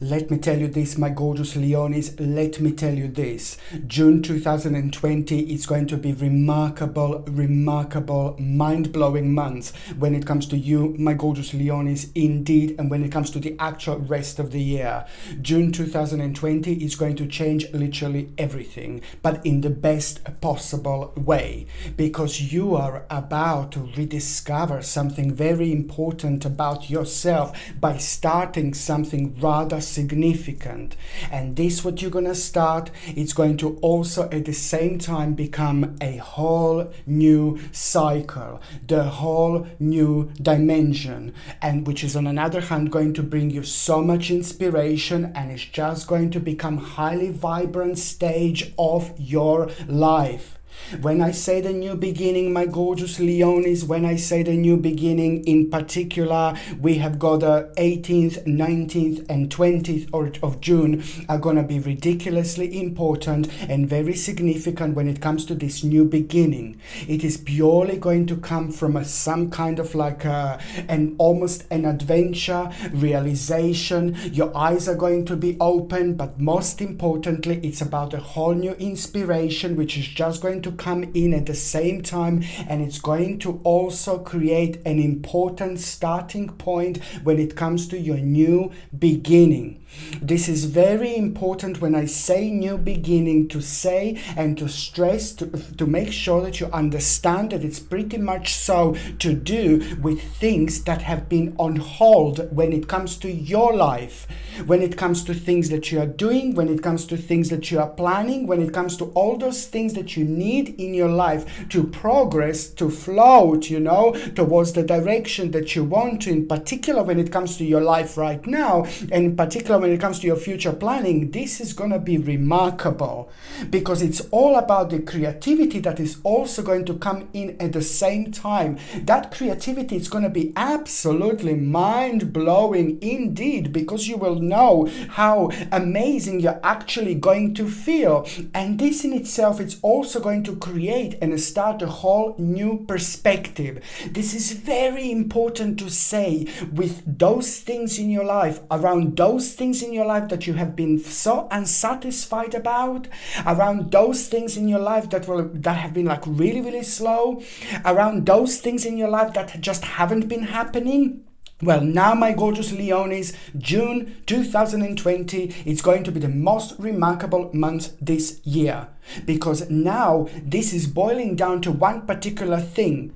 Let me tell you this, my gorgeous Leonis, let me tell you this. June 2020 is going to be remarkable, mind-blowing months when it comes to you, my gorgeous Leonis, indeed, and when it comes to the actual rest of the year. June 2020 is going to change literally everything, but in the best possible way, because you are about to rediscover something very important about yourself by starting something rather significant. And this what you're gonna start, it's going to also at the same time become a whole new cycle, the whole new dimension, and which is on another hand going to bring you so much inspiration, and it's just going to become highly vibrant stage of your life. When I say the new beginning, my gorgeous Leonis, when I say the new beginning in particular, we have got the 18th, 19th and 20th of June are going to be ridiculously important and very significant when it comes to this new beginning. It is purely going to come from some kind of like almost an adventure, realization. Your eyes are going to be open, but most importantly, it's about a whole new inspiration, which is just going to come in at the same time, and it's going to also create an important starting point when it comes to your new beginning. This is very important when I say new beginning, to say and to stress, to make sure that you understand that it's pretty much so to do with things that have been on hold when it comes to your life, when it comes to things that you are doing, when it comes to things that you are planning, when it comes to all those things that you need in your life to progress, to float, towards the direction that you want to, in particular when it comes to your life right now, and in particular when it comes to your future planning. This is going to be remarkable because it's all about the creativity that is also going to come in at the same time. That creativity is going to be absolutely mind-blowing indeed, because you will know how amazing you're actually going to feel. And this in itself is also going to create and start a whole new perspective. This is very important to say with those things in your life, around those things in your life that you have been so unsatisfied about, around those things in your life that have been like really slow, around those things in your life that just haven't been happening. Well, now, my gorgeous Leonis, June 2020, it's going to be the most remarkable month this year, because now this is boiling down to one particular thing.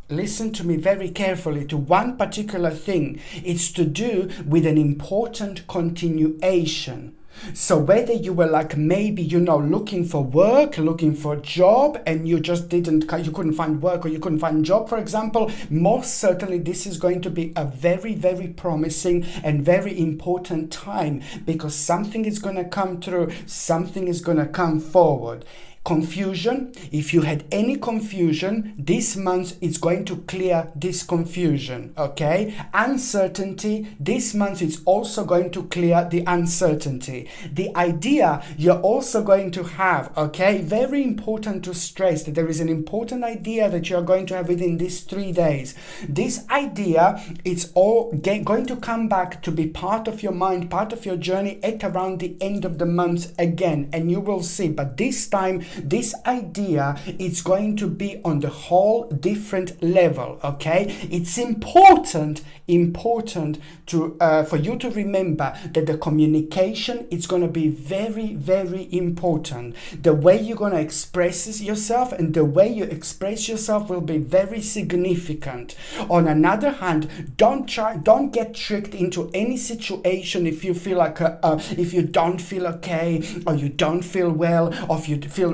Listen to me very carefully, to one particular thing. It's to do with an important continuation. So whether you were like maybe, looking for work, looking for a job, and you couldn't find work, or you couldn't find a job, for example, most certainly this is going to be a very, very promising and very important time, because something is going to come through, something is going to come forward. Confusion, if you had any confusion, this month it's going to clear this confusion, okay? Uncertainty, this month it's also going to clear the uncertainty. The idea you're also going to have, okay? Very important to stress that there is an important idea that you're going to have within these 3 days. This idea, it's all going to come back to be part of your mind, part of your journey at around the end of the month again, and you will see. But this time, this idea is going to be on the whole different level, okay? It's important to for you to remember that the communication is going to be very, very important. The way you're going to express yourself and the way you express yourself will be very significant. On another hand, don't get tricked into any situation if you feel like if you don't feel okay, or you don't feel well,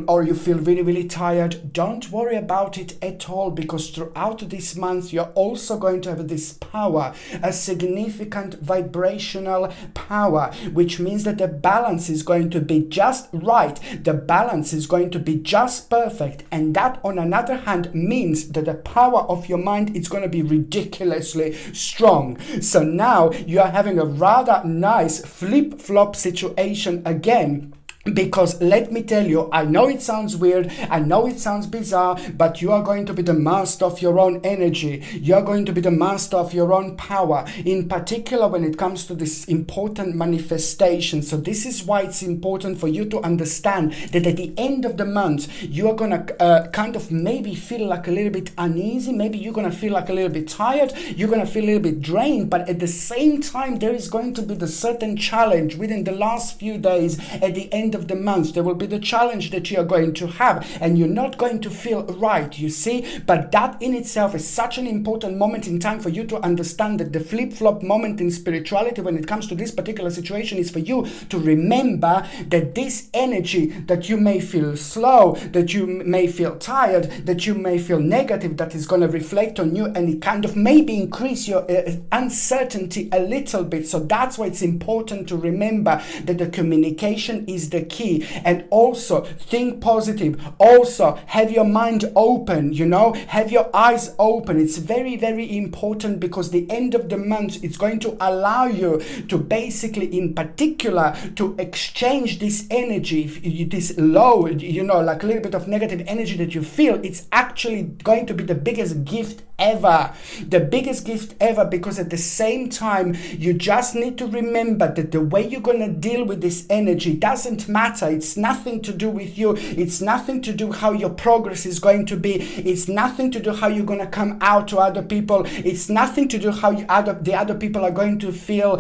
or you feel really, really tired. Don't worry about it at all, because throughout this month you're also going to have this power, a significant vibrational power, which means that the balance is going to be just right. The balance is going to be just perfect, and that on another hand means that the power of your mind is going to be ridiculously strong. So now you are having a rather nice flip-flop situation again, Because let me tell you, I know it sounds weird, I know it sounds bizarre, but you are going to be the master of your own energy. You are going to be the master of your own power, in particular when it comes to this important manifestation. So this is why it's important for you to understand that at the end of the month, you are going to kind of maybe feel like a little bit uneasy. Maybe you're going to feel like a little bit tired. You're going to feel a little bit drained. But at the same time, there is going to be the certain challenge within the last few days at the end of the month. There will be the challenge that you are going to have, and you're not going to feel right, you see. But that in itself is such an important moment in time for you to understand that the flip-flop moment in spirituality when it comes to this particular situation is for you to remember that this energy that you may feel slow, that you may feel tired, that you may feel negative, that is going to reflect on you, and it kind of maybe increase your uncertainty a little bit. So that's why it's important to remember that the communication is the key. And also think positive. Also have your mind open, have your eyes open. It's very, very important, because the end of the month it's going to allow you to basically, in particular, to exchange this energy, this low, like a little bit of negative energy that you feel. It's actually going to be the biggest gift ever. The biggest gift ever, because at the same time, you just need to remember that the way you're going to deal with this energy doesn't matter. It's nothing to do with you. It's nothing to do how your progress is going to be. It's nothing to do how you're going to come out to other people. It's nothing to do how the other people are going to feel,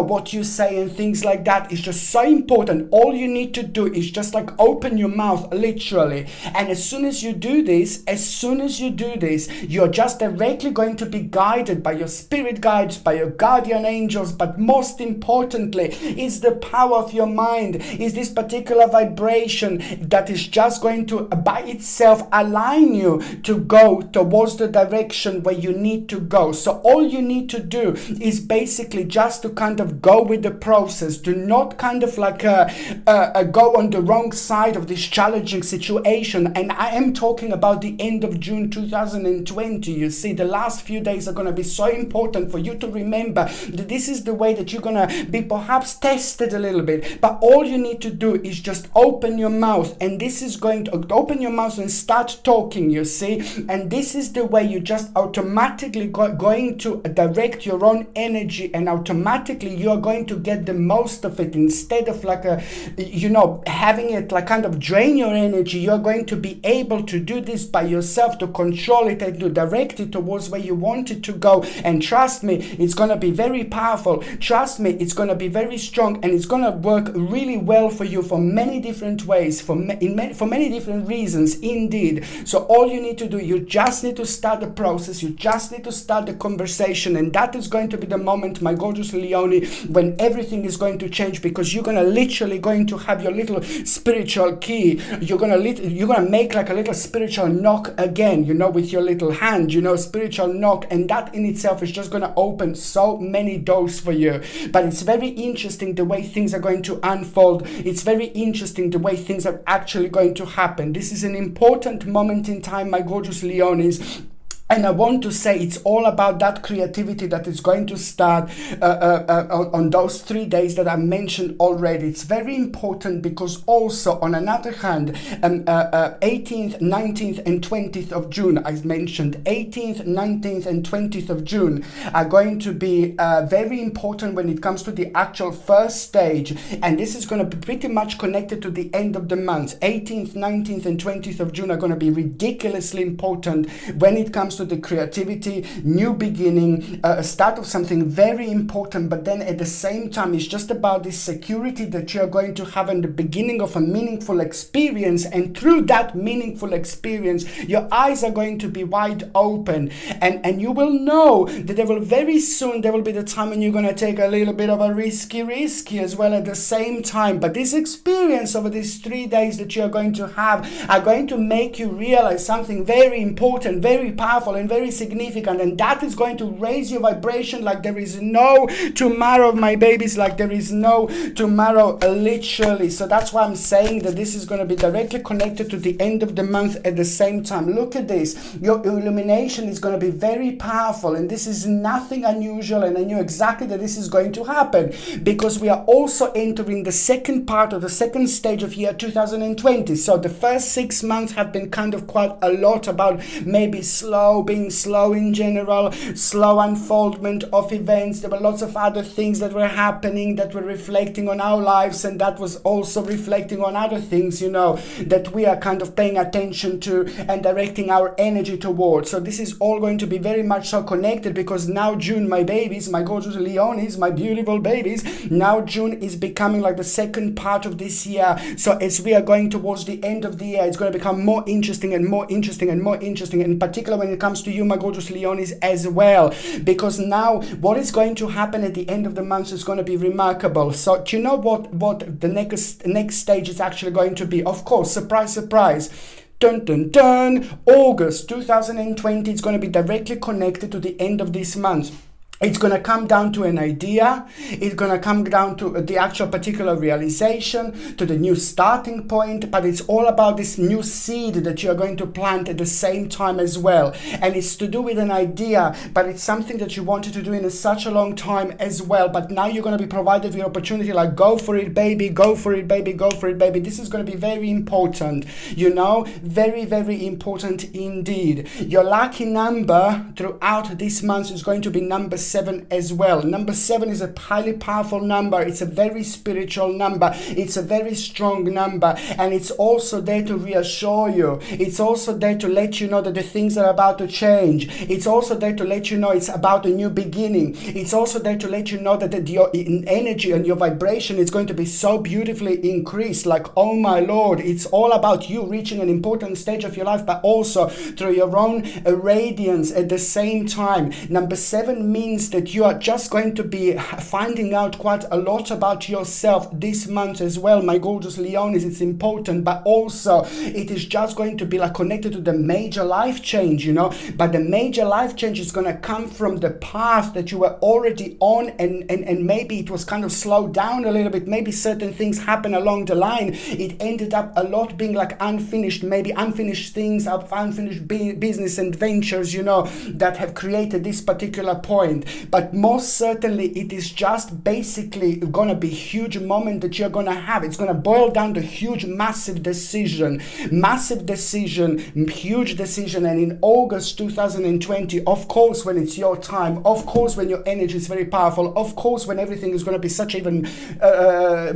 what you say and things like that. It's just so important. All you need to do is just like open your mouth, literally. And as soon as you do this, you're just directly going to be guided by your spirit guides, by your guardian angels. But most importantly, is the power of your mind, is this particular vibration that is just going to by itself align you to go towards the direction where you need to go. So all you need to do is basically just to kind of go with the process. Do not kind of like go on the wrong side of this challenging situation. And I am talking about the end of June 2020. You see, the last few days are going to be so important for you to remember that this is the way that you're going to be perhaps tested a little bit. But all you need to do is just open your mouth, and this is going to open your mouth and start talking, you see. And this is the way you just automatically going to direct your own energy, and automatically you are going to get the most of it. Instead of like having it like kind of drain your energy, you're going to be able to do this by yourself, to control it and to direct it towards where you want it to go. And trust me, it's going to be very powerful. Trust me, it's going to be very strong, and it's going to work really well for you for many different ways, for many different reasons indeed. So all you need to do, you just need to start the process, you just need to start the conversation, and that is going to be the moment, my gorgeous Leone, when everything is going to change, because you're going to literally going to have your little spiritual key. You're going to make like a little spiritual knock again, with your little hand, spiritual knock, and that in itself is just going to open so many doors for you. But it's very interesting the way things are going to unfold. It's very interesting the way things are actually going to happen. This is an important moment in time, my gorgeous Leones. And I want to say it's all about that creativity that is going to start on those 3 days that I mentioned already. It's very important, because also on another hand, 18th, 19th and 20th of June, I mentioned 18th, 19th and 20th of June are going to be very important when it comes to the actual first stage. And this is going to be pretty much connected to the end of the month. 18th, 19th and 20th of June are going to be ridiculously important when it comes to the creativity, new beginning, start of something very important. But then at the same time, it's just about this security that you're going to have in the beginning of a meaningful experience. And through that meaningful experience, your eyes are going to be wide open, and you will know that there will be the time when you're going to take a little bit of a risky as well at the same time. But this experience over these 3 days that you're going to have are going to make you realize something very important, very powerful, powerful and very significant, and that is going to raise your vibration like there is no tomorrow, my babies, like there is no tomorrow, literally. So that's why I'm saying that this is going to be directly connected to the end of the month at the same time. Look at this. Your illumination is going to be very powerful, and this is nothing unusual, and I knew exactly that this is going to happen because we are also entering the second part of the second stage of year 2020. So the first 6 months have been kind of quite a lot about maybe being slow in general, slow unfoldment of events. There were lots of other things that were happening that were reflecting on our lives, and that was also reflecting on other things, you know, that we are kind of paying attention to and directing our energy towards. So this is all going to be very much so connected, because now June, my babies, my gorgeous Leonis, my beautiful babies, now June is becoming like the second part of this year. So as we are going towards the end of the year, it's going to become more interesting and more interesting and more interesting, in particular when it comes to you, my gorgeous Leonis, as well, because now what is going to happen at the end of the month is going to be remarkable. So do you know what the next stage is actually going to be? Of course, surprise, surprise. Dun, dun, dun. August 2020 is going to be directly connected to the end of this month. It's going to come down to an idea. It's going to come down to the actual particular realization, to the new starting point. But it's all about this new seed that you're going to plant at the same time as well. And it's to do with an idea, but it's something that you wanted to do in such a long time as well. But now you're going to be provided with the opportunity, like, go for it, baby, go for it, baby, go for it, baby. This is going to be very important, you know, very, very important indeed. Your lucky number throughout this month is going to be number 7 as well. Number 7 is a highly powerful number. It's a very spiritual number. It's a very strong number, and it's also there to reassure you. It's also there to let you know that the things are about to change. It's also there to let you know it's about a new beginning. It's also there to let you know that your energy and your vibration is going to be so beautifully increased. Like, oh my Lord, it's all about you reaching an important stage of your life, but also through your own radiance at the same time. Number 7 means that you are just going to be finding out quite a lot about yourself this month as well, my gorgeous Leonis. It's important, but also it is just going to be like connected to the major life change, you know. But the major life change is going to come from the path that you were already on, and maybe it was kind of slowed down a little bit. Maybe certain things happen along the line. It ended up a lot being like unfinished, maybe unfinished things, unfinished business and ventures, you know, that have created this particular point. But most certainly it is just basically going to be a huge moment that you're going to have. It's going to boil down to huge, massive decision, huge decision. And in August 2020, of course, when it's your time, of course, when your energy is very powerful, of course, when everything is going to be such even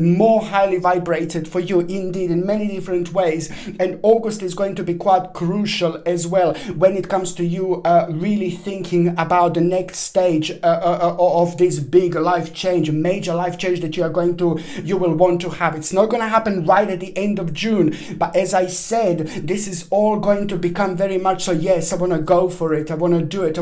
more highly vibrated for you, indeed, in many different ways. And August is going to be quite crucial as well when it comes to you really thinking about the next stage of this big life change, major life change that you will want to have. It's not going to happen right at the end of June, but as I said, this is all going to become very much so, yes, I want to go for it, I want to do it,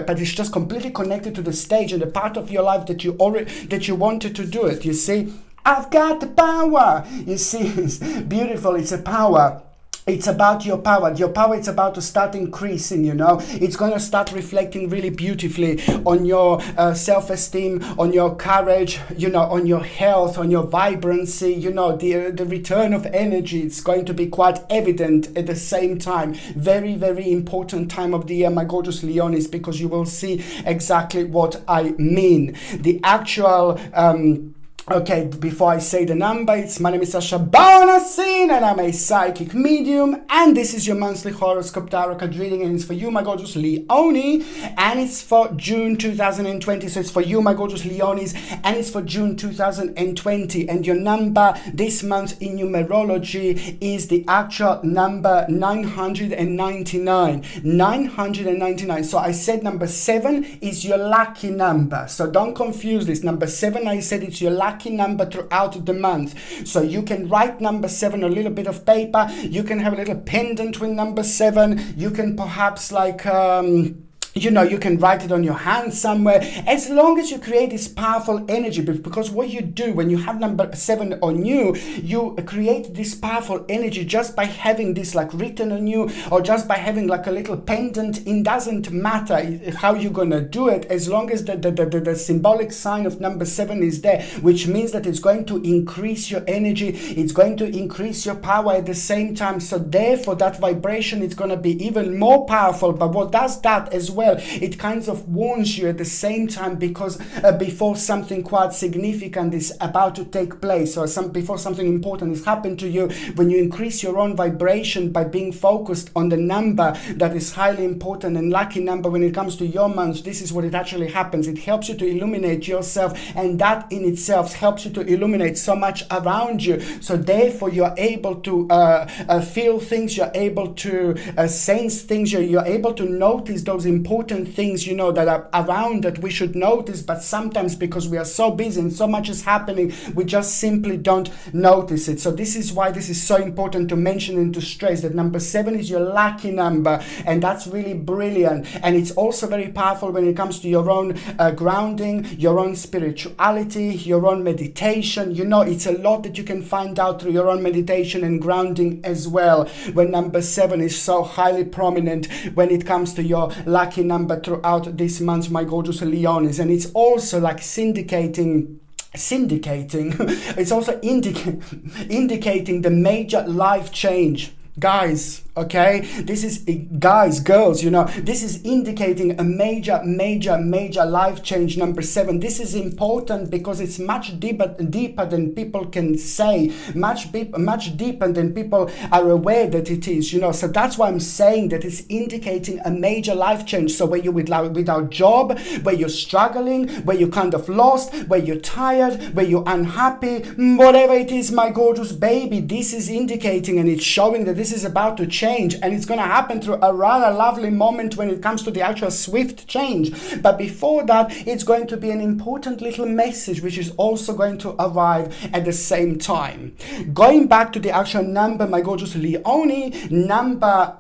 but it's just completely connected to the stage and the part of your life that you wanted to do it. You see, I've got the power. You see, it's beautiful. It's a power. It's about your power. Your power is about to start increasing, you know. It's going to start reflecting really beautifully on your self-esteem, on your courage, you know, on your health, on your vibrancy, you know, the return of energy. It's going to be quite evident at the same time. Very, very important time of the year, my gorgeous Leonis, because you will see exactly what I mean. The actual... Okay, before I say the number, my name is Sasha Bonasin and I'm a psychic medium, and this is your monthly horoscope tarot card reading, and it's for you, my gorgeous Leonie, and it's for June 2020. So it's for you, my gorgeous Leonis, and it's for June 2020. And your number this month in numerology is the actual number 999. 999. So I said number 7 is your lucky number. So don't confuse this. Number 7, I said it's your lucky number throughout the month. So you can write number 7 on a little bit of paper. You can have a little pendant with number 7. You can perhaps like you know, you can write it on your hand somewhere, as long as you create this powerful energy. Because what you do when you have number 7 on you, you create this powerful energy just by having this like written on you, or just by having like a little pendant. It doesn't matter how you're gonna do it, as long as the symbolic sign of number 7 is there, which means that it's going to increase your energy, it's going to increase your power at the same time. So therefore that vibration is going to be even more powerful. But what does that as well, it kind of warns you at the same time, because before something quite significant is about to take place, or before something important has happened to you, when you increase your own vibration by being focused on the number that is highly important and lucky number when it comes to your month, this is what it actually happens. It helps you to illuminate yourself, and that in itself helps you to illuminate so much around you. So therefore you're able to feel things, you're able to sense things, you're able to notice those important things, you know, that are around that we should notice. But sometimes because we are so busy and so much is happening, we just simply don't notice it. So this is why this is so important to mention and to stress that number 7 is your lucky number, and that's really brilliant. And it's also very powerful when it comes to your own grounding, your own spirituality, your own meditation. You know, it's a lot that you can find out through your own meditation and grounding as well, when number 7 is so highly prominent when it comes to your lucky number throughout this month, my gorgeous Leonis. And it's also like syndicating it's also indicating the major life change, guys. Okay, this is, guys, girls, you know, this is indicating a major life change, number 7. This is important because it's much deeper than people can say, much deeper than people are aware that it is, you know. So that's why I'm saying that it's indicating a major life change. So where you're without job, where you're struggling, where you're kind of lost, where you're tired, where you're unhappy, whatever it is, my gorgeous baby, this is indicating, and it's showing that this is about to change, and it's going to happen through a rather lovely moment when it comes to the actual swift change. But before that, it's going to be an important little message which is also going to arrive at the same time. Going back to the actual number, my gorgeous Leone, number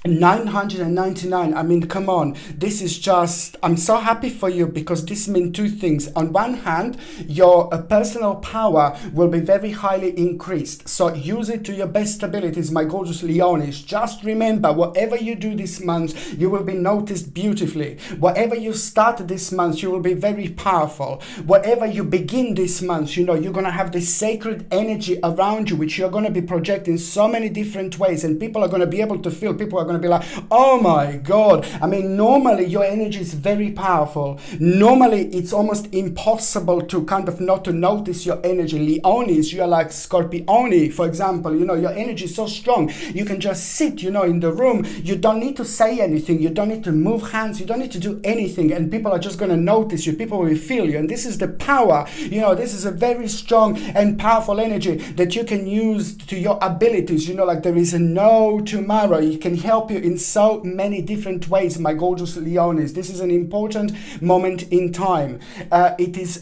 999. I mean, come on, this is just, I'm so happy for you, because this means two things. On one hand, your personal power will be very highly increased, so use it to your best abilities, my gorgeous Leonis. Just remember, whatever you do this month, you will be noticed beautifully. Whatever you start this month, you will be very powerful. Whatever you begin this month, you know, you're going to have this sacred energy around you, which you're going to be projecting so many different ways, and people are going to be able to feel, people are going to be like, oh my God. I mean, normally your energy is very powerful. Normally it's almost impossible to kind of not to notice your energy. Leonis, you are like Scorpioni, for example, you know, your energy is so strong. You can just sit, you know, in the room. You don't need to say anything. You don't need to move hands. You don't need to do anything. And people are just going to notice you. People will feel you. And this is the power, you know, this is a very strong and powerful energy that you can use to your abilities. You know, like there is no tomorrow. It can help you in so many different ways, my gorgeous Leonis. This is an important moment in time. It is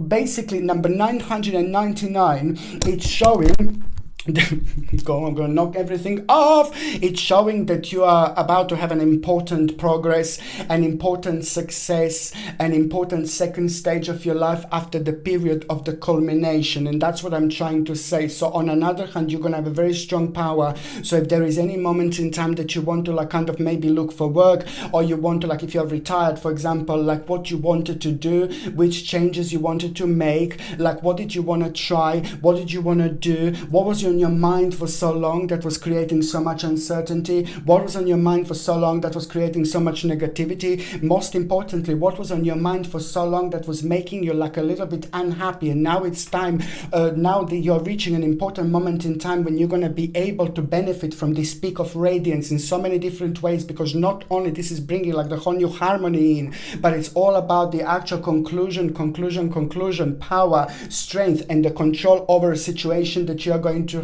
basically number 999. It's showing I'm going to knock everything off. It's showing that you are about to have an important progress, an important success, an important second stage of your life after the period of the culmination. And that's what I'm trying to say. So on another hand, you're going to have a very strong power. So if there is any moment in time that you want to like kind of maybe look for work, or you want to, like if you're retired, for example, like what you wanted to do, which changes you wanted to make, like what did you want to try, what did you want to do, what was your on your mind for so long that was creating so much uncertainty? What was on your mind for so long that was creating so much negativity? Most importantly, what was on your mind for so long that was making you like a little bit unhappy? And now it's time, now that you're reaching an important moment in time when you're going to be able to benefit from this peak of radiance in so many different ways, because not only this is bringing like the whole new harmony in, but it's all about the actual conclusion, power, strength, and the control over a situation that you're going to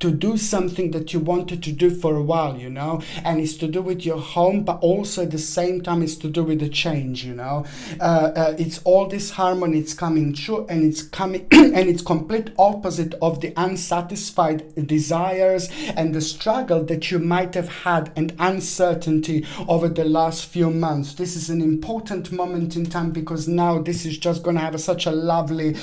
to do something that you wanted to do for a while, you know, and it's to do with your home, but also at the same time it's to do with the change, you know. It's all this harmony, it's coming true, and it's coming and it's complete opposite of the unsatisfied desires and the struggle that you might have had and uncertainty over the last few months. This is an important moment in time, because now this is just going to have such a lovely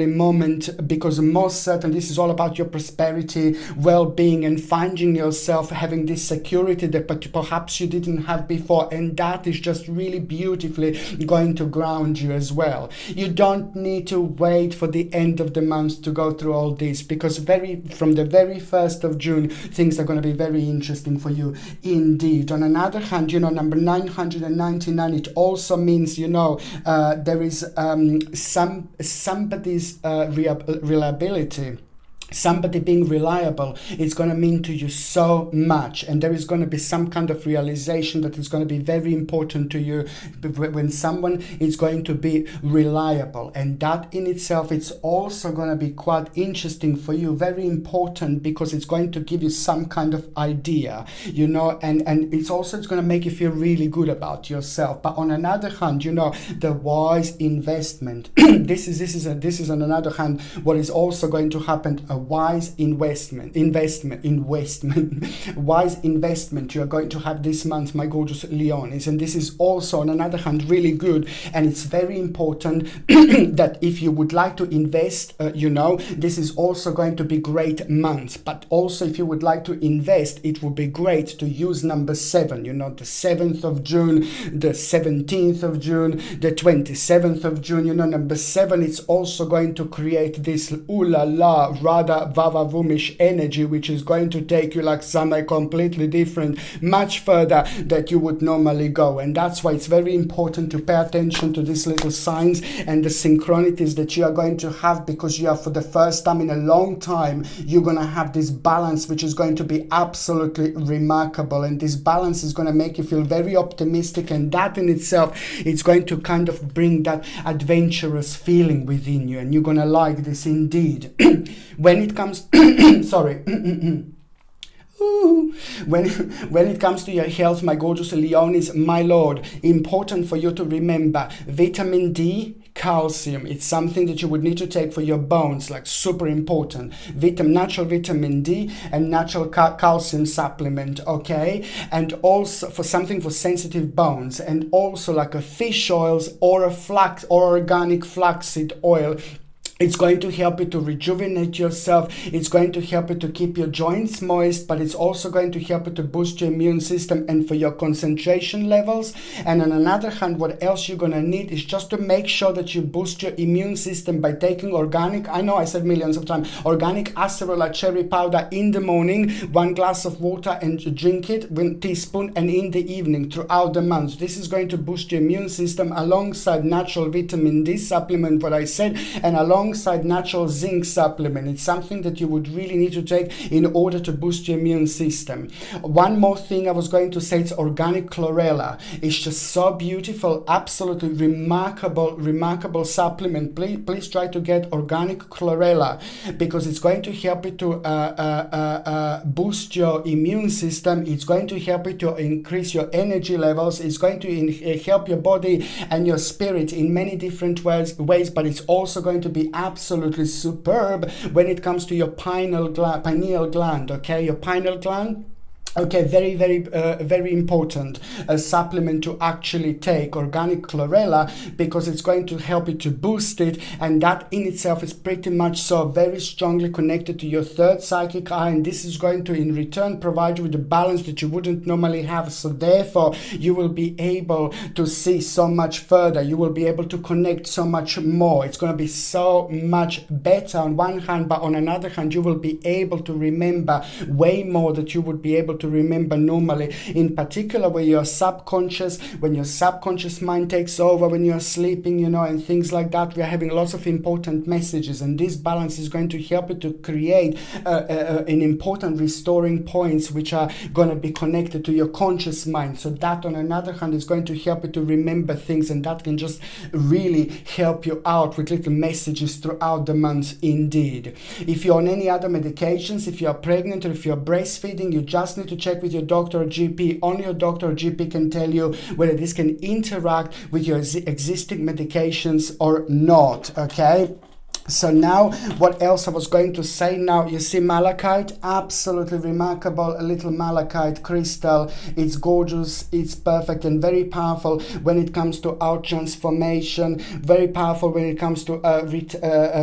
moment, because most certain this is all about your prosperity, well-being, and finding yourself having this security that perhaps you didn't have before, and that is just really beautifully going to ground you as well. You don't need to wait for the end of the month to go through all this, because from the very 1st of June things are going to be very interesting for you indeed. On another hand, you know, number 999, it also means, you know, there is somebody's reliability. Somebody being reliable is going to mean to you so much, and there is going to be some kind of realization that is going to be very important to you when someone is going to be reliable, and that in itself it's also going to be quite interesting for you, very important, because it's going to give you some kind of idea, you know, and it's going to make you feel really good about yourself. But on another hand, you know, the wise investment this is on another hand what is also going to happen. Wise investment wise investment you are going to have this month, my gorgeous Leonis, and this is also on another hand really good, and it's very important that if you would like to invest, you know, this is also going to be great month. But also if you would like to invest, it would be great to use number 7, you know, the 7th of June, the 17th of June, the 27th of June, you know, number 7, it's also going to create this ooh la la, rather vavavumish energy, which is going to take you like somewhere completely different, much further that you would normally go. And that's why it's very important to pay attention to these little signs and the synchronities that you are going to have, because you are, for the first time in a long time, you're going to have this balance which is going to be absolutely remarkable, and this balance is going to make you feel very optimistic, and that in itself, it's going to kind of bring that adventurous feeling within you, and you're going to like this indeed. When it comes sorry when it comes to your health, my gorgeous Leonis, my lord, important for you to remember vitamin D, calcium. It's something that you would need to take for your bones, like super important. Natural vitamin D and natural calcium supplement, okay? And also for something for sensitive bones, and also like a fish oils or a flax or organic flaxseed oil. It's going to help you to rejuvenate yourself. It's going to help you to keep your joints moist, but it's also going to help you to boost your immune system and for your concentration levels. And on another hand, what else you're going to need is just to make sure that you boost your immune system by taking organic, I know I said millions of times, organic acerola cherry powder in the morning, 1 glass of water, and drink it, 1 teaspoon, and in the evening throughout the month. This is going to boost your immune system alongside natural vitamin D supplement, what I said, and alongside natural zinc supplement. It's something that you would really need to take in order to boost your immune system. One more thing I was going to say, it's organic chlorella. It's just so beautiful, absolutely remarkable supplement. Please try to get organic chlorella, because it's going to help you to boost your immune system. It's going to help you to increase your energy levels. It's going to help your body and your spirit in many different ways, but it's also going to be absolutely superb when it comes to your pineal gland, okay? Your pineal gland. Okay, very important supplement to actually take, organic chlorella, because it's going to help you to boost it, and that in itself is pretty much so very strongly connected to your third psychic eye, and this is going to in return provide you with the balance that you wouldn't normally have. So therefore you will be able to see so much further, you will be able to connect so much more. It's going to be so much better on one hand, but on another hand you will be able to remember way more that you would be able to remember normally, in particular when you're subconscious, when your subconscious mind takes over, when you're sleeping, you know, and things like that. We're having lots of important messages, and this balance is going to help you to create an important restoring points which are going to be connected to your conscious mind. So that on another hand is going to help you to remember things, and that can just really help you out with little messages throughout the month indeed. If you're on any other medications, if you're pregnant or if you're breastfeeding, you just need to check with your doctor or GP. Only your doctor or GP can tell you whether this can interact with your existing medications or not, okay? So now, what else I was going to say now, you see malachite, absolutely remarkable, a little malachite crystal. It's gorgeous, it's perfect and very powerful when it comes to our transformation, very powerful when it comes to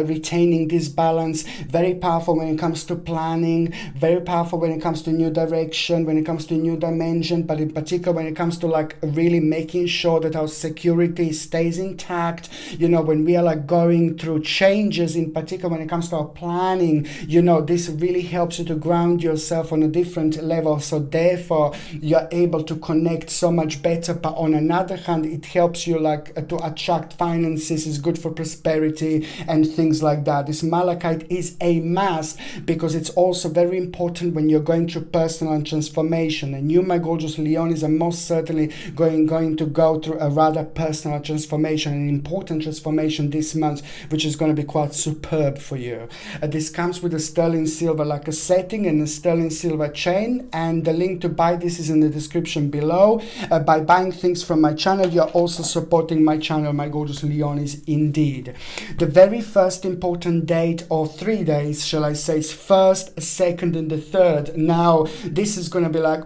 retaining this balance, very powerful when it comes to planning, very powerful when it comes to new direction, when it comes to new dimension, but in particular when it comes to like really making sure that our security stays intact, you know, when we are like going through change, in particular when it comes to our planning, you know, this really helps you to ground yourself on a different level, so therefore you're able to connect so much better. But on another hand, it helps you like to attract finances, is good for prosperity and things like that. This malachite is a must because it's also very important when you're going through personal transformation, and you, my gorgeous Leonis, are most certainly going to go through a rather personal transformation, an important transformation this month, which is going to be quite superb for you. This comes with a sterling silver like a setting and a sterling silver chain, and the link to buy this is in the description below. By buying things from my channel, you're also supporting my channel, my gorgeous Leonis, indeed. The very first important date, or 3 days shall I say, is 1st, 2nd and the 3rd. Now this is going to be like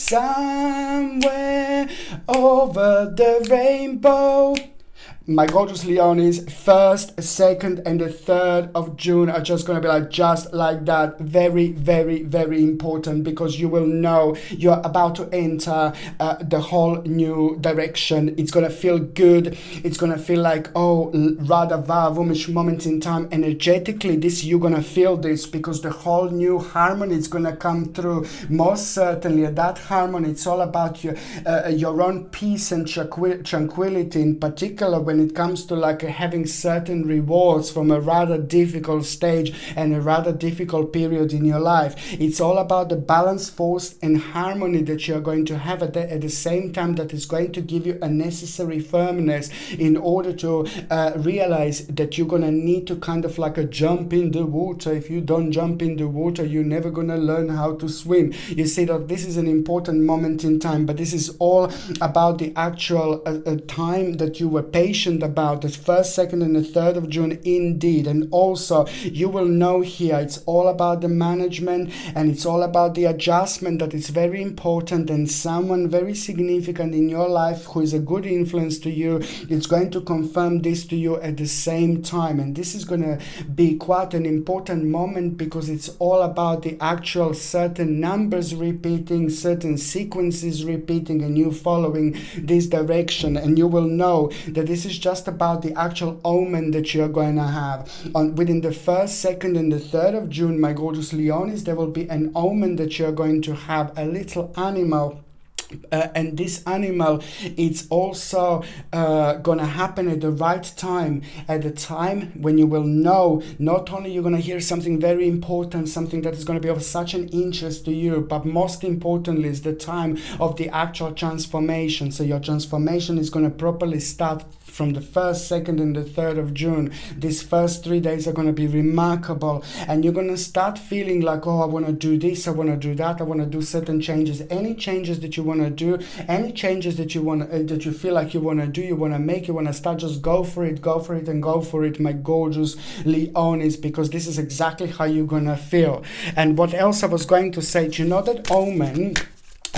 somewhere over the rainbow. My gorgeous Leonis, 1st, 2nd and the 3rd of June are just going to be like just like that. Very, very, very important, because you will know you're about to enter the whole new direction. It's going to feel good. It's going to feel like, oh, rather Vavumish moment in time. Energetically, this you're going to feel this, because the whole new harmony is going to come through. Most certainly, that harmony, it's all about your own peace and tranquility, in particular when it comes to like having certain rewards from a rather difficult stage and a rather difficult period in your life. It's all about the balance, force and harmony that you're going to have at the same time, that is going to give you a necessary firmness in order to realize that you're going to need to kind of like a jump in the water. If you don't jump in the water, you're never going to learn how to swim. You see that this is an important moment in time, but this is all about the actual time that you were patient about, the 1st, 2nd and the 3rd of June indeed. And also you will know here, it's all about the management and it's all about the adjustment, that is very important, and someone very significant in your life who is a good influence to you, it's going to confirm this to you at the same time. And this is going to be quite an important moment, because it's all about the actual certain numbers repeating, certain sequences repeating, and you following this direction. And you will know that this is just about the actual omen that you're going to have. Within the 1st, 2nd and the 3rd of June, my gorgeous Leonis, there will be an omen that you're going to have, a little animal. And this animal, it's also gonna happen at the right time, at the time when you will know, not only you're gonna hear something very important, something that is gonna be of such an interest to you, but most importantly is the time of the actual transformation. So your transformation is gonna properly start from the 1st, 2nd and the 3rd of June. These first 3 days are going to be remarkable, and you're going to start feeling like, oh, I want to do this, I want to do that, I want to do certain changes. Any changes that you want to do, any changes that you want that you feel like you want to do, you want to make, you want to start, just go for it, my gorgeous Leonis, because this is exactly how you're going to feel. And what else I was going to say, do you know that OMEN,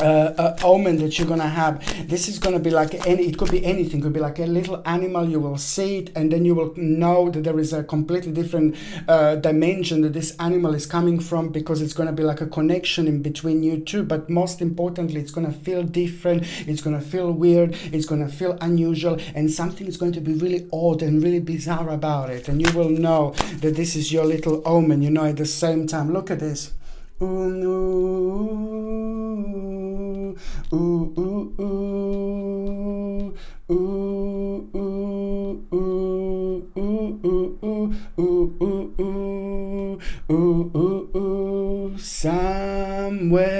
omen that you're gonna have. This is gonna be like it could be anything. It could be like a little animal. You will see it, and then you will know that there is a completely different dimension that this animal is coming from, because it's gonna be like a connection in between you two. But most importantly, it's gonna feel different. It's gonna feel weird. It's gonna feel unusual, and something is going to be really odd and really bizarre about it. And you will know that this is your little omen. You know, at the same time. Look at this. Ooh, ooh, ooh, ooh, ooh, ooh, ooh, ooh, ooh, ooh, ooh, ooh, ooh, ooh, somewhere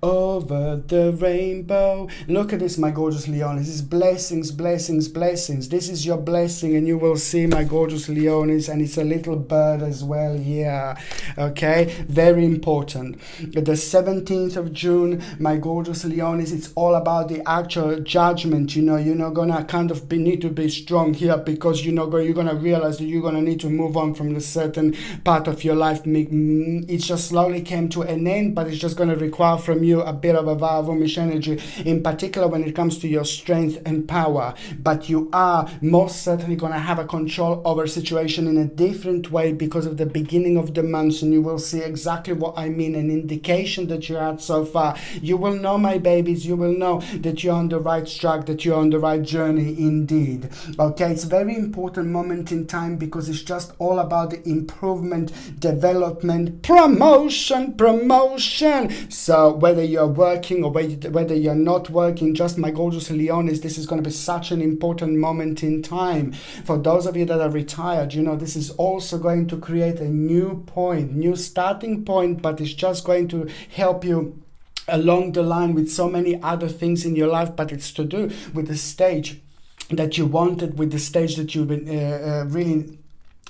over the rainbow. Look at this, my gorgeous Leonis. This is blessings, blessings, blessings. This is your blessing, and you will see, my gorgeous Leonis, and it's a little bird as well here. Okay, very important. The 17th of June, my gorgeous Leonis, it's all about the actual judgment. You know, you're not gonna kind of need to be strong here, because you're gonna realize that you're gonna need to move on from the certain part of your life. It just slowly came to an end, but it's just gonna require from you a bit of a Vavumish energy, in particular when it comes to your strength and power. But you are most certainly gonna have a control over situation in a different way because of the beginning of the month, and you will see exactly what I mean, an indication that you're at so far. You will know, my babies, you will know that you're on the right track, that you're on the right journey indeed. Okay, it's a very important moment in time, because it's just all about the improvement, development, promotion. So whether you're working or whether you're not working, just my gorgeous Leonis, this is going to be such an important moment in time. For those of you that are retired, you know, this is also going to create a new point, new starting point, but it's just going to help you along the line with so many other things in your life. But it's to do with the stage that you wanted, with the stage that you've been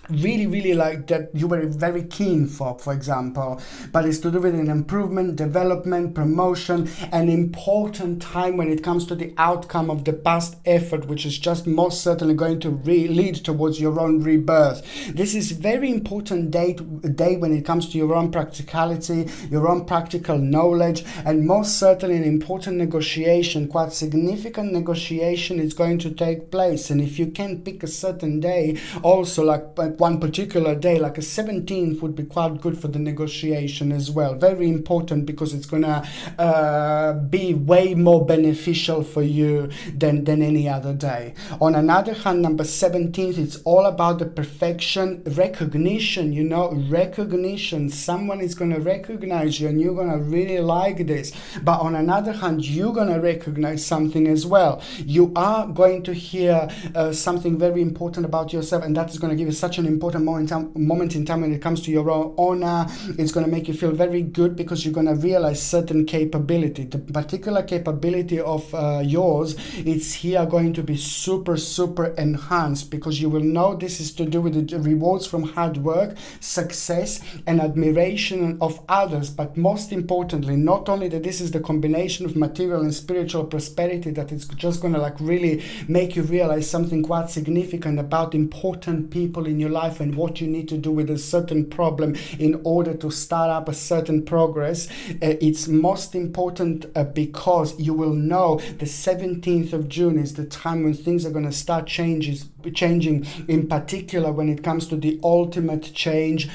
really like, that you were very keen for example. But it's to do with an improvement, development, promotion, an important time when it comes to the outcome of the past effort, which is just most certainly going to lead towards your own rebirth. This is very important day when it comes to your own practicality, your own practical knowledge, and most certainly an important negotiation, quite significant negotiation is going to take place. And if you can pick a certain day, also like one particular day, like a 17th would be quite good for the negotiation as well. Very important, because it's gonna be way more beneficial for you than any other day. On another hand, number 17th, it's all about the perfection, recognition, you know, recognition. Someone is gonna recognize you, and you're gonna really like this. But on another hand, you're gonna recognize something as well. You are going to hear something very important about yourself, and that is going to give you such an important moment in time when it comes to your own honor. It's going to make you feel very good, because you're going to realize certain capability. The particular capability of yours, it's here going to be super enhanced, because you will know this is to do with the rewards from hard work, success, and admiration of others. But most importantly, not only that this is the combination of material and spiritual prosperity, that it's just going to like really make you realize something quite significant about important people in your life and what you need to do with a certain problem in order to start up a certain progress. It's most important because you will know the 17th of June is the time when things are going to start changing, in particular when it comes to the ultimate change.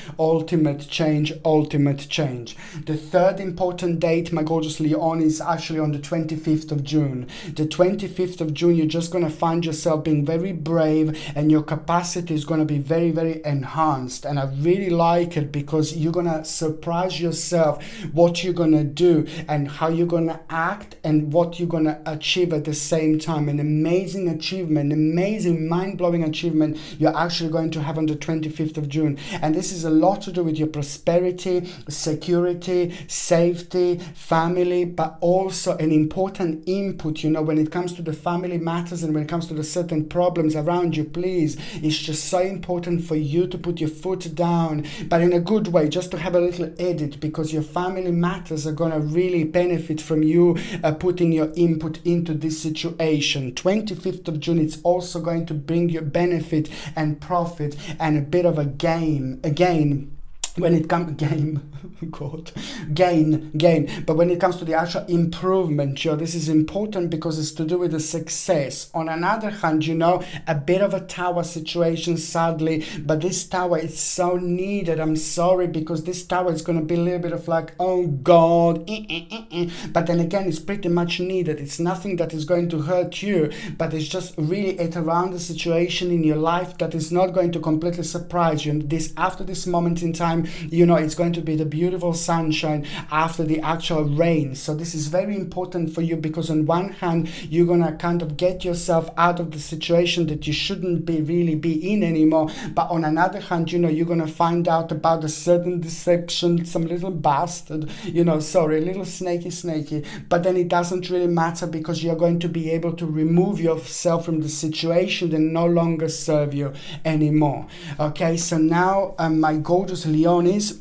The third important date, my gorgeous Leon, is actually on the 25th of June. The 25th of June, you're just going to find yourself being very brave, and your capacity is going to be very enhanced. And I really like it, because you're going to surprise yourself what you're going to do and how you're going to act and what you're going to achieve at the same time. An amazing achievement, amazing mind-blowing achievement you're actually going to have on the 25th of June. And this is a lot to do with your prosperity, security, safety, family, but also an important input, you know, when it comes to the family matters and when it comes to the certain problems around you. Please, it's just so important for you to put your foot down, but in a good way, just to have a little edit, because your family matters are going to really benefit from you putting your input into this situation. 25th of June, it's also going to bring you benefit and profit and a bit of a gain. Again, when it comes gain, but when it comes to the actual improvement, this is important because it's to do with the success. On another hand, a bit of a tower situation, sadly, but this tower is so needed. I'm sorry, because this tower is going to be a little bit of like, oh God, but then again, it's pretty much needed. It's nothing that is going to hurt you, but it's just really it around the situation in your life that is not going to completely surprise you. And this, after this moment in time, it's going to be the beautiful sunshine after the actual rain. So this is very important for you, because on one hand, you're going to kind of get yourself out of the situation that you shouldn't really be in anymore. But on another hand, you're going to find out about a certain deception, some little bastard, a little snaky. But then it doesn't really matter, because you're going to be able to remove yourself from the situation and no longer serve you anymore. Okay, so now my gorgeous Leonis,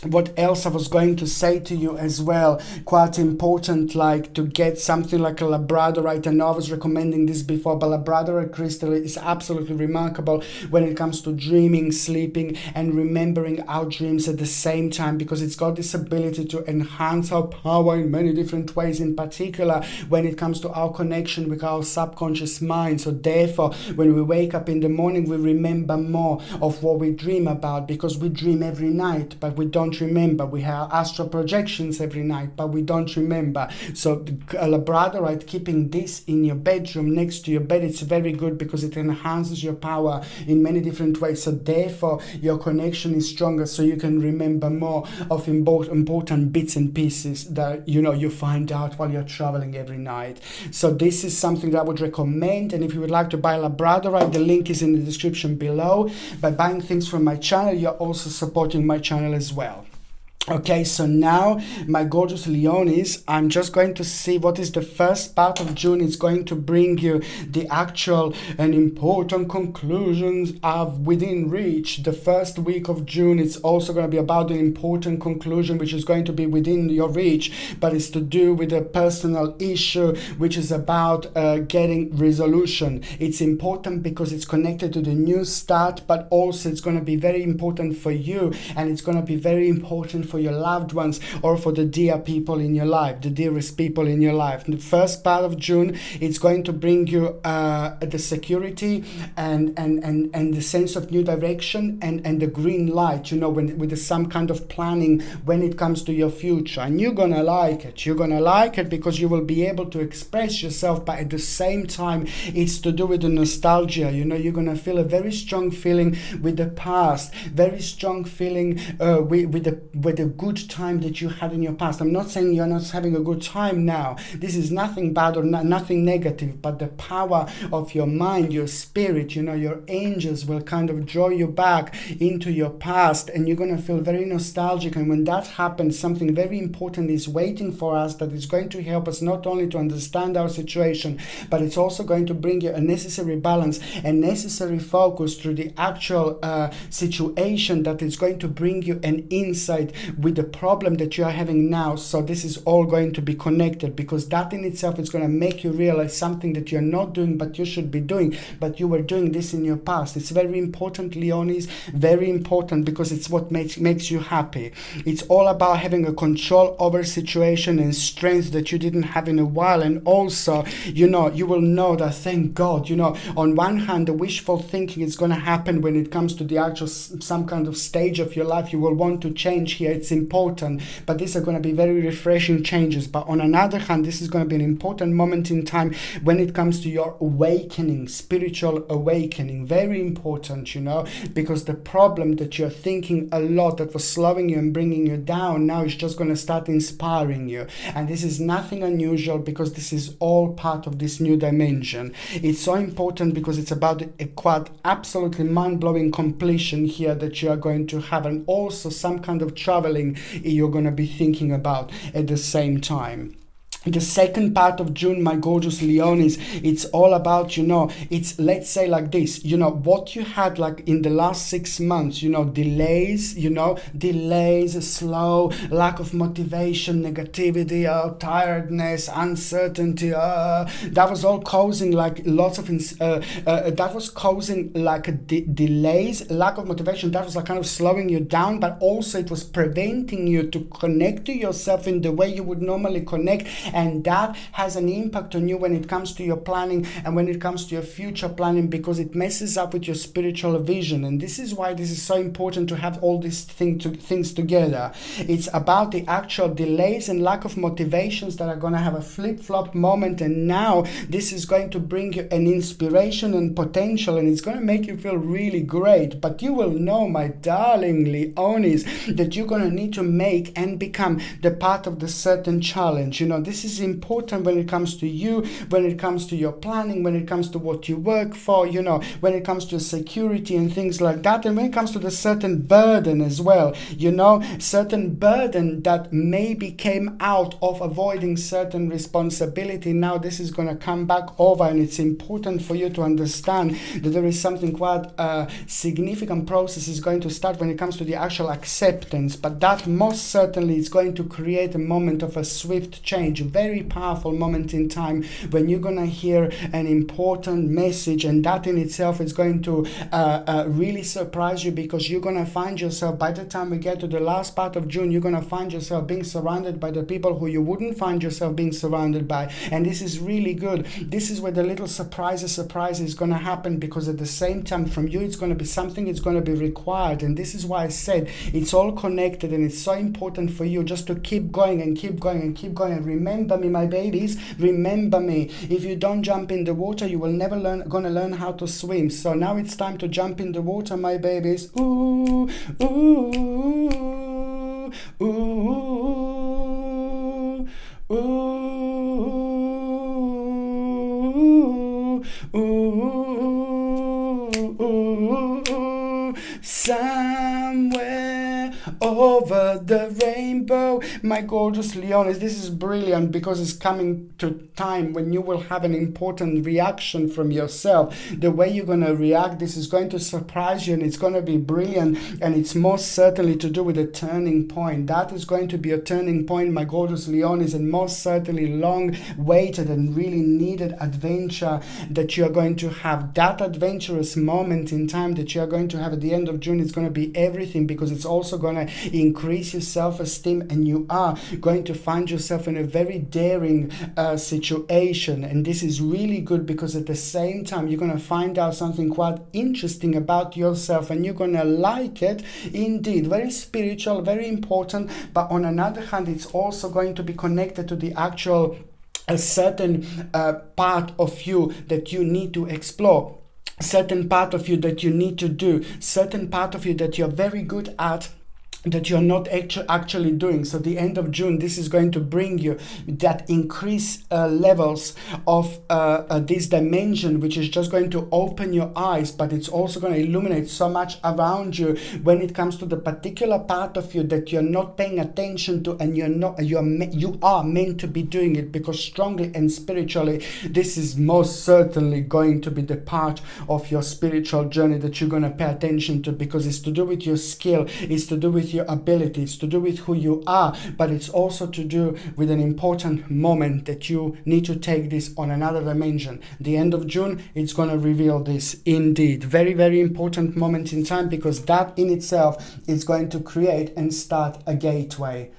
what else I was going to say to you as well, quite important, like to get something like a labradorite. I know I was recommending this before, but labradorite crystal is absolutely remarkable when it comes to dreaming, sleeping, and remembering our dreams at the same time, because it's got this ability to enhance our power in many different ways, in particular when it comes to our connection with our subconscious mind. So therefore, when we wake up in the morning, we remember more of what we dream about, because we dream every night, but we don't remember. We have astral projections every night, but we don't remember. So a labradorite, keeping this in your bedroom next to your bed, it's very good, because it enhances your power in many different ways. So therefore your connection is stronger, so you can remember more of important bits and pieces that you find out while you're traveling every night. So this is something that I would recommend. And if you would like to buy labradorite, the link is in the description below. By buying things from my channel, you're also supporting my channel as well. Okay, so now my gorgeous Leonis, I'm just going to see what is the first part of June is going to bring you, the actual and important conclusions of within reach. The first week of June, it's also going to be about an important conclusion which is going to be within your reach, but it's to do with a personal issue which is about getting resolution. It's important because it's connected to the new start, but also it's going to be very important for you, and it's going to be very important for your loved ones, or for the dear people in your life, the dearest people in your life. In the first part of June, it's going to bring you the security and the sense of new direction and the green light, with some kind of planning when it comes to your future. And you're gonna like it. You're gonna like it because you will be able to express yourself, but at the same time, it's to do with the nostalgia. You're gonna feel a very strong feeling with the past, very strong feeling with the good time that you had in your past. I'm not saying you're not having a good time now. This is nothing bad or nothing negative, but the power of your mind, your spirit, your angels will kind of draw you back into your past, and you're going to feel very nostalgic. And when that happens, something very important is waiting for us that is going to help us not only to understand our situation, but it's also going to bring you a necessary balance and necessary focus through the actual situation that is going to bring you an insight with the problem that you are having now. So this is all going to be connected, because that in itself is going to make you realize something that you're not doing but you should be doing, but you were doing this in your past. It's very important, Leonis, very important, because it's what makes you happy. It's all about having a control over situation and strength that you didn't have in a while. And also, you will know that, thank God, on one hand, the wishful thinking is going to happen when it comes to the actual some kind of stage of your life you will want to change here. It's important, but these are going to be very refreshing changes. But on another hand, this is going to be an important moment in time when it comes to your awakening, spiritual awakening. Very important, because the problem that you're thinking a lot that was slowing you and bringing you down, now is just going to start inspiring you. And this is nothing unusual, because this is all part of this new dimension. It's so important because it's about a quite absolutely mind-blowing completion here that you are going to have, and also some kind of traveling you're going to be thinking about at the same time. The second part of June, my gorgeous Leonis, it's all about, it's, let's say like this, what you had like in the last 6 months, delays, slow, lack of motivation, negativity, tiredness, uncertainty, that was all causing like lots of, that was causing like delays, lack of motivation, that was like kind of slowing you down, but also it was preventing you to connect to yourself in the way you would normally connect. And that has an impact on you when it comes to your planning and when it comes to your future planning, because it messes up with your spiritual vision. And this is why this is so important to have all these things together. It's about the actual delays and lack of motivations that are going to have a flip-flop moment. And now this is going to bring you an inspiration and potential, and it's going to make you feel really great. But you will know, my darling Leonis, that you're going to need to make and become the part of the certain challenge. This is important when it comes to you, when it comes to your planning, when it comes to what you work for, when it comes to security and things like that, and when it comes to the certain burden as well, certain burden that maybe came out of avoiding certain responsibility. Now this is going to come back over, and it's important for you to understand that there is something quite significant process is going to start when it comes to the actual acceptance, but that most certainly is going to create a moment of a swift change, very powerful moment in time when you're going to hear an important message, and that in itself is going to really surprise you, because you're going to find yourself, by the time we get to the last part of June, you're going to find yourself being surrounded by the people who you wouldn't find yourself being surrounded by. And this is really good. This is where the little surprise is going to happen, because at the same time from you it's going to be something, it's going to be required. And this is why I said it's all connected, and it's so important for you just to keep going and keep going and keep going. And remember me, my babies, remember me. If you don't jump in the water, you will never gonna learn how to swim. So now it's time to jump in the water, my babies. Ooh, ooh, ooh, ooh, ooh, somewhere over the rainbow, my gorgeous Leonis. This is brilliant, because it's coming to time when you will have an important reaction from yourself. The way you're going to react, this is going to surprise you, and it's going to be brilliant, and it's most certainly to do with a turning point. That is going to be a turning point, my gorgeous Leonis, and most certainly long waited and really needed adventure that you are going to have. That adventurous moment in time that you are going to have at the end of June is going to be everything, because it's also going to increase your self-esteem, and you are going to find yourself in a very daring situation. And this is really good, because at the same time you're going to find out something quite interesting about yourself, and you're going to like it indeed. Very spiritual, very important, but on another hand it's also going to be connected to the actual a certain part of you that you need to explore, certain part of you that you need to do, certain part of you that you're very good at, that you're not actually doing. So the end of June, this is going to bring you that increased levels of this dimension, which is just going to open your eyes, but it's also going to illuminate so much around you when it comes to the particular part of you that you're not paying attention to, and you are meant to be doing it, because strongly and spiritually this is most certainly going to be the part of your spiritual journey that you're going to pay attention to, because it's to do with your skill, it's to do with your abilities, to do with who you are, but it's also to do with an important moment that you need to take this on another dimension. The end of June, it's going to reveal this indeed. Very, very important moment in time, because that in itself is going to create and start a gateway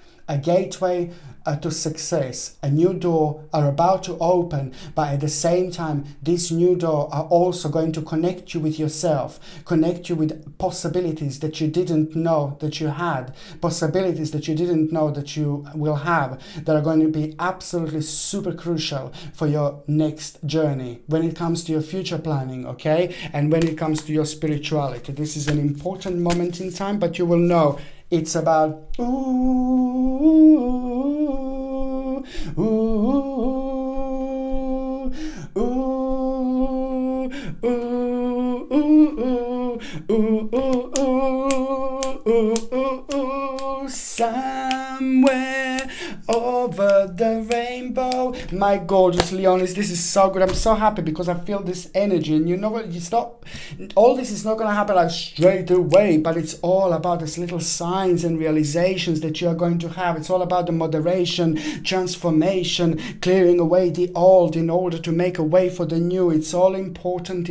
to success. A new door are about to open, but at the same time this new door are also going to connect you with yourself, connect you with possibilities that you didn't know that you had, possibilities that you didn't know that you will have, that are going to be absolutely super crucial for your next journey when it comes to your future planning, okay? And when it comes to your spirituality, this is an important moment in time, but you will know it's about ooh, ooh, ooh, ooh, ooh, ooh, ooh, ooh, somewhere over the rainbow. My gorgeous Leonis, this is so good. I'm so happy because I feel this energy, and you know what, it's not, all this is not going to happen like straight away, but it's all about these little signs and realizations that you are going to have. It's all about the moderation, transformation, clearing away the old in order to make a way for the new. It's all important.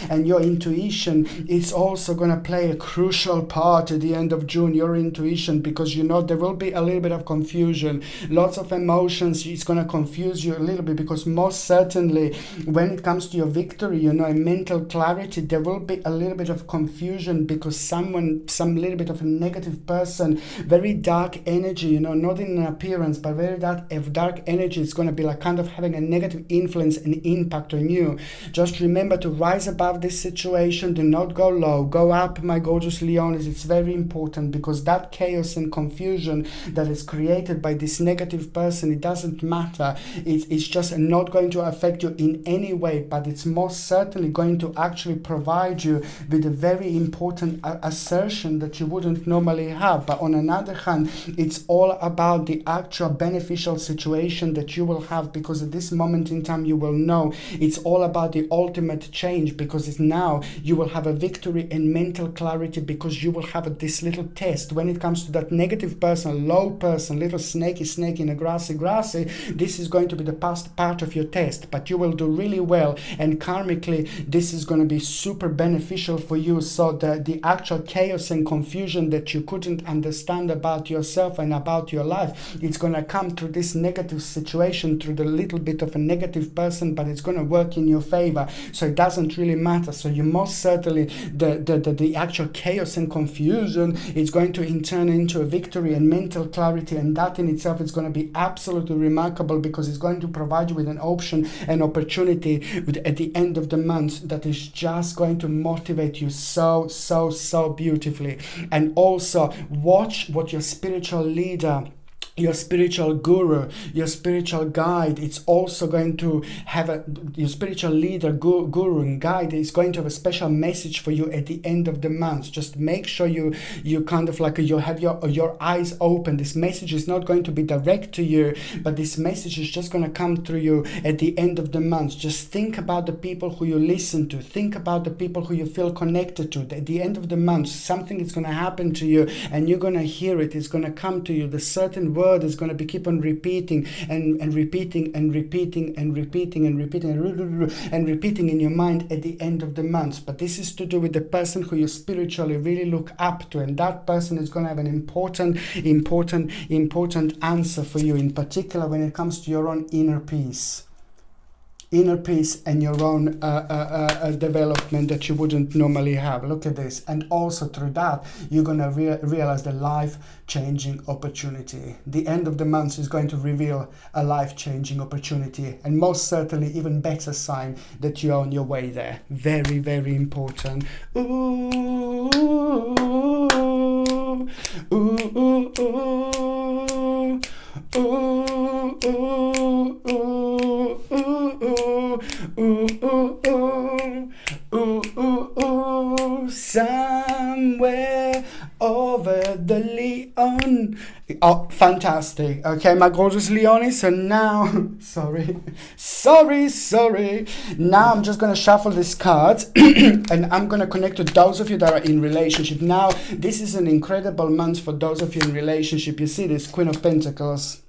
And your intuition is also going to play a crucial part at the end of June, your intuition, because you know there will be a little bit of confusion, lots of emotions. It's going to confuse you a little bit, because most certainly when it comes to your victory, you know, in mental clarity, there will be a little bit of confusion, because some little bit of a negative person, very dark energy, you know, not in an appearance, but very dark energy is going to be like kind of having a negative influence and impact on you. Just remember to rise above this situation. Do not go low, go up, my gorgeous Leonis. It's very important, because that chaos and confusion that is created by this negative person, it doesn't matter. It's just not going to affect you in any way, but it's most certainly going to actually provide you with a very important assertion that you wouldn't normally have. But on another hand, it's all about the actual beneficial situation that you will have, because at this moment in time you will know it's all about the ultimate change, because it's now you will have a victory and mental clarity, because you will have this little test when it comes to that negative person, low person, little snaky in a grassy. This is going to be the past part of your test, but you will do really well, and karmically this is going to be super beneficial for you. So the actual chaos and confusion that you couldn't understand about yourself and about your life, it's going to come through this negative situation, through the little bit of a negative person, but it's going to work in your favor, so it doesn't really matter. So you most certainly, the actual chaos and confusion is going to turn into a victory and mental clarity, and that in itself is going to be absolutely remarkable, because it's going to provide you with an option, an opportunity at the end of the month that is just going to motivate you so beautifully. And also watch what your spiritual leader, your spiritual guru, your spiritual guide, it's also going to have your spiritual leader, guru and guide is going to have a special message for you at the end of the month. Just make sure you kind of like you have your eyes open. This message is not going to be direct to you, but this message is just going to come through you at the end of the month. Just think about the people who you listen to, think about the people who you feel connected to. At the end of the month, something is going to happen to you, and you're going to hear it. It's going to come to you. The certain word is going to be keep on repeating and repeating in your mind at the end of the month. But this is to do with the person who you spiritually really look up to, and that person is going to have an important answer for you, in particular when it comes to your own inner peace and your own development that you wouldn't normally have. Look at this. And also through that, you're going to realize the life-changing opportunity. The end of the month is going to reveal a life-changing opportunity, and most certainly even better sign that you're on your way there. Very, very important. Ooh, ooh, ooh, ooh. Ooh, ooh, ooh, ooh, ooh, ooh, ooh, ooh, somewhere over the Leon. Oh, fantastic. Okay, my gorgeous Leonis. So now, sorry. Now I'm just going to shuffle these cards and I'm going to connect to those of you that are in relationship. Now, this is an incredible month for those of you in relationship. You see this Queen of Pentacles.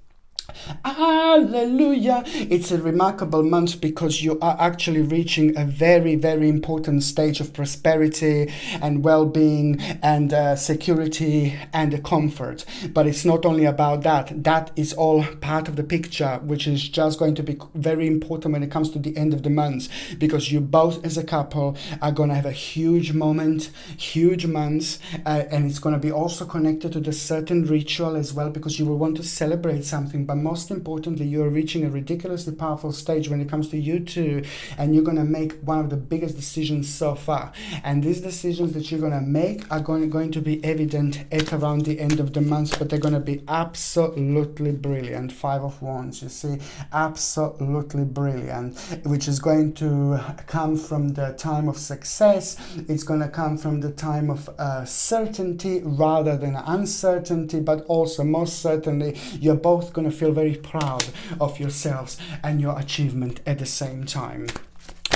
Hallelujah. It's a remarkable month because you are actually reaching a very, very important stage of prosperity and well-being and security and comfort. But it's not only about that. That is all part of the picture, which is just going to be very important when it comes to the end of the month, because you both as a couple are going to have a huge moment, huge months, and it's going to be also connected to the certain ritual as well, because you will want to celebrate something. But but most importantly, you're reaching a ridiculously powerful stage when it comes to you two, and you're going to make one of the biggest decisions so far. And these decisions that you're going to make are going to be evident at around the end of the month, but they're going to be absolutely brilliant. Five of Wands, you see, absolutely brilliant, which is going to come from the time of success. It's going to come from the time of certainty rather than uncertainty, but also most certainly you're both going to feel very proud of yourselves and your achievement at the same time.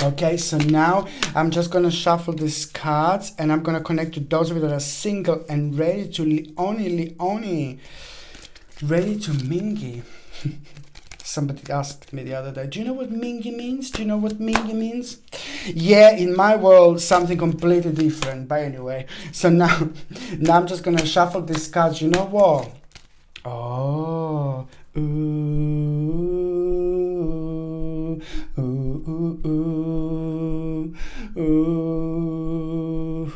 Okay, so now I'm just going to shuffle these cards, and I'm going to connect to those of you that are single and ready to Leone, ready to mingy. Somebody asked me the other day, do you know what mingy means? Do you know what mingy means? Yeah, in my world, something completely different. But anyway, so now I'm just going to shuffle these cards. You know what? Oh, ooh, ooh, ooh, ooh, ooh,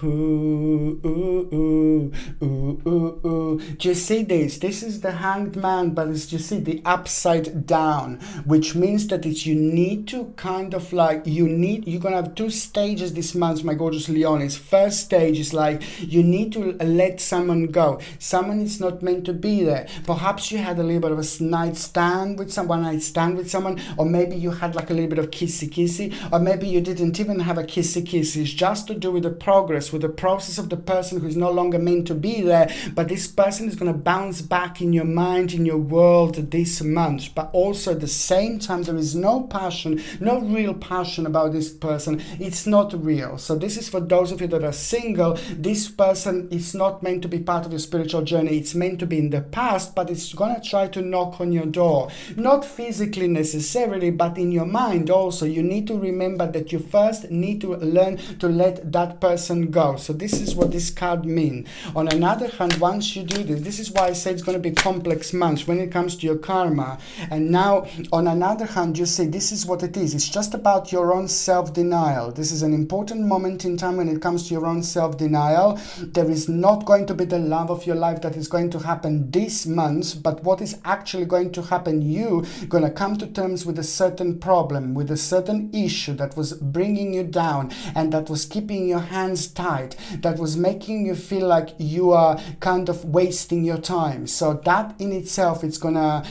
ooh, ooh, ooh, ooh, ooh. Do you see this? This is the Hanged Man, but it's, you see, the upside down, which means that it's, you need to kind of like, you're gonna have two stages this month, my gorgeous Leonis. First stage is like, you need to let someone go. Someone is not meant to be there. Perhaps you had a little bit of a night stand with someone, or maybe you had like a little bit of kissy, or maybe you didn't even have a kissy. It's just to do with the progress, with the process of the person who is no longer meant to be there, but this person is going to bounce back in your mind, in your world this month. But also at the same time, there is no passion, no real passion about this person. It's not real. So this is for those of you that are single. This person is not meant to be part of your spiritual journey. It's meant to be in the past, but it's going to try to knock on your door. Not physically necessarily, but in your mind also. You need to remember that you first need to learn to let that person go. So this is what this card means. On another hand, once you do this is why I say it's going to be complex months when it comes to your karma. And now, on another hand, you see, this is what it is. It's just about your own self-denial. This is an important moment in time when it comes to your own self-denial. There is not going to be the love of your life that is going to happen this month, but what is actually going to happen, you going to come to terms with a certain problem, with a certain issue that was bringing you down and that was keeping your hands tight, that was making you feel like you are kind of wasting your time. So that in itself, it's gonna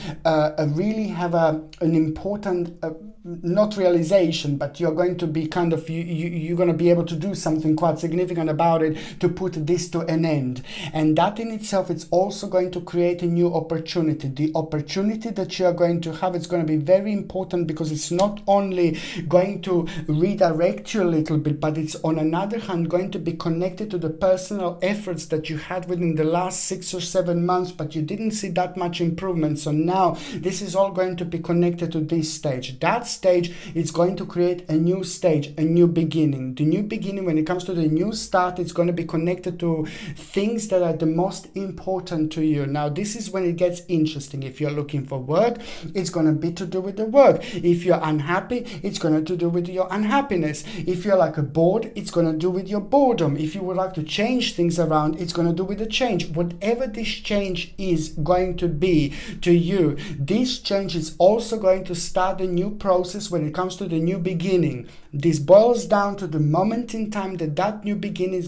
really have an important not realization, but you're going to be kind of, you're going to be able to do something quite significant about it to put this to an end. And that in itself, it's also going to create a new opportunity. The opportunity that you're going to have, it's going to be very important, because it's not only going to redirect you a little bit, but it's on another hand going to be connected to the personal efforts that you had within the last 6 or 7 months, but you didn't see that much improvement. So now this is all going to be connected to this stage. That stage is going to create a new stage, a new beginning. The new beginning, when it comes to the new start, it's going to be connected to things that are the most important to you. Now this is when it gets interesting. If you're looking for work, it's going to be to do with the work. If you're unhappy, it's going to do with your unhappiness. If you're like a bored, it's going to do with your boredom. If you would like to change things around, it's going to do with the change. Whatever this change is going to be to you, this change is also going to start a new process when it comes to the new beginning. This boils down to the moment in time that new beginning is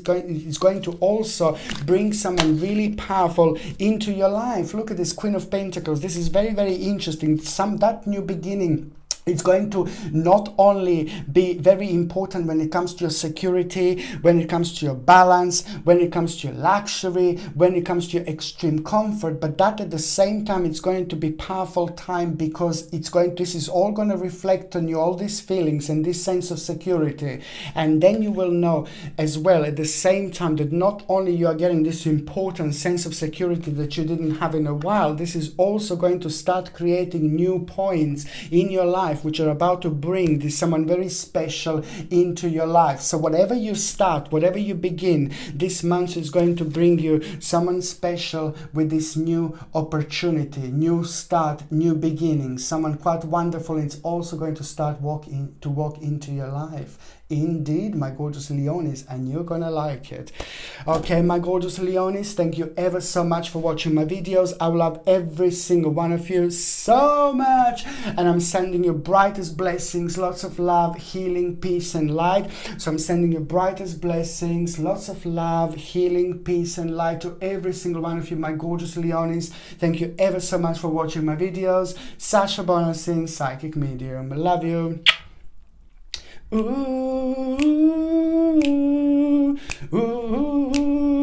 going to also bring someone really powerful into your life. Look at this Queen of Pentacles. This is very, very interesting. That new beginning, it's going to not only be very important when it comes to your security, when it comes to your balance, when it comes to your luxury, when it comes to your extreme comfort, but that at the same time, it's going to be powerful time, because this is all going to reflect on you, all these feelings and this sense of security. And then you will know as well at the same time that not only you are getting this important sense of security that you didn't have in a while, this is also going to start creating new points in your life, which are about to bring this someone very special into your life. So whatever you start, whatever you begin, this month is going to bring you someone special with this new opportunity, new start, new beginning, someone quite wonderful. It's also going to start walk into your life indeed, my gorgeous Leonis, and you're gonna like it. Okay, my gorgeous Leonis, thank you ever so much for watching my videos. I love every single one of you so much, and I'm sending you brightest blessings, lots of love, healing, peace, and light. So I'm sending you brightest blessings, lots of love, healing, peace, and light to every single one of you, my gorgeous Leonis. Thank you ever so much for watching my videos. Sasha Bonasin, Psychic Medium. Love you. Ooh, ooh, ooh,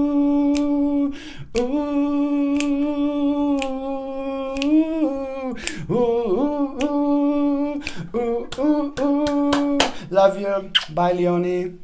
ooh, ooh, ooh. Love you. Bye, Leonie.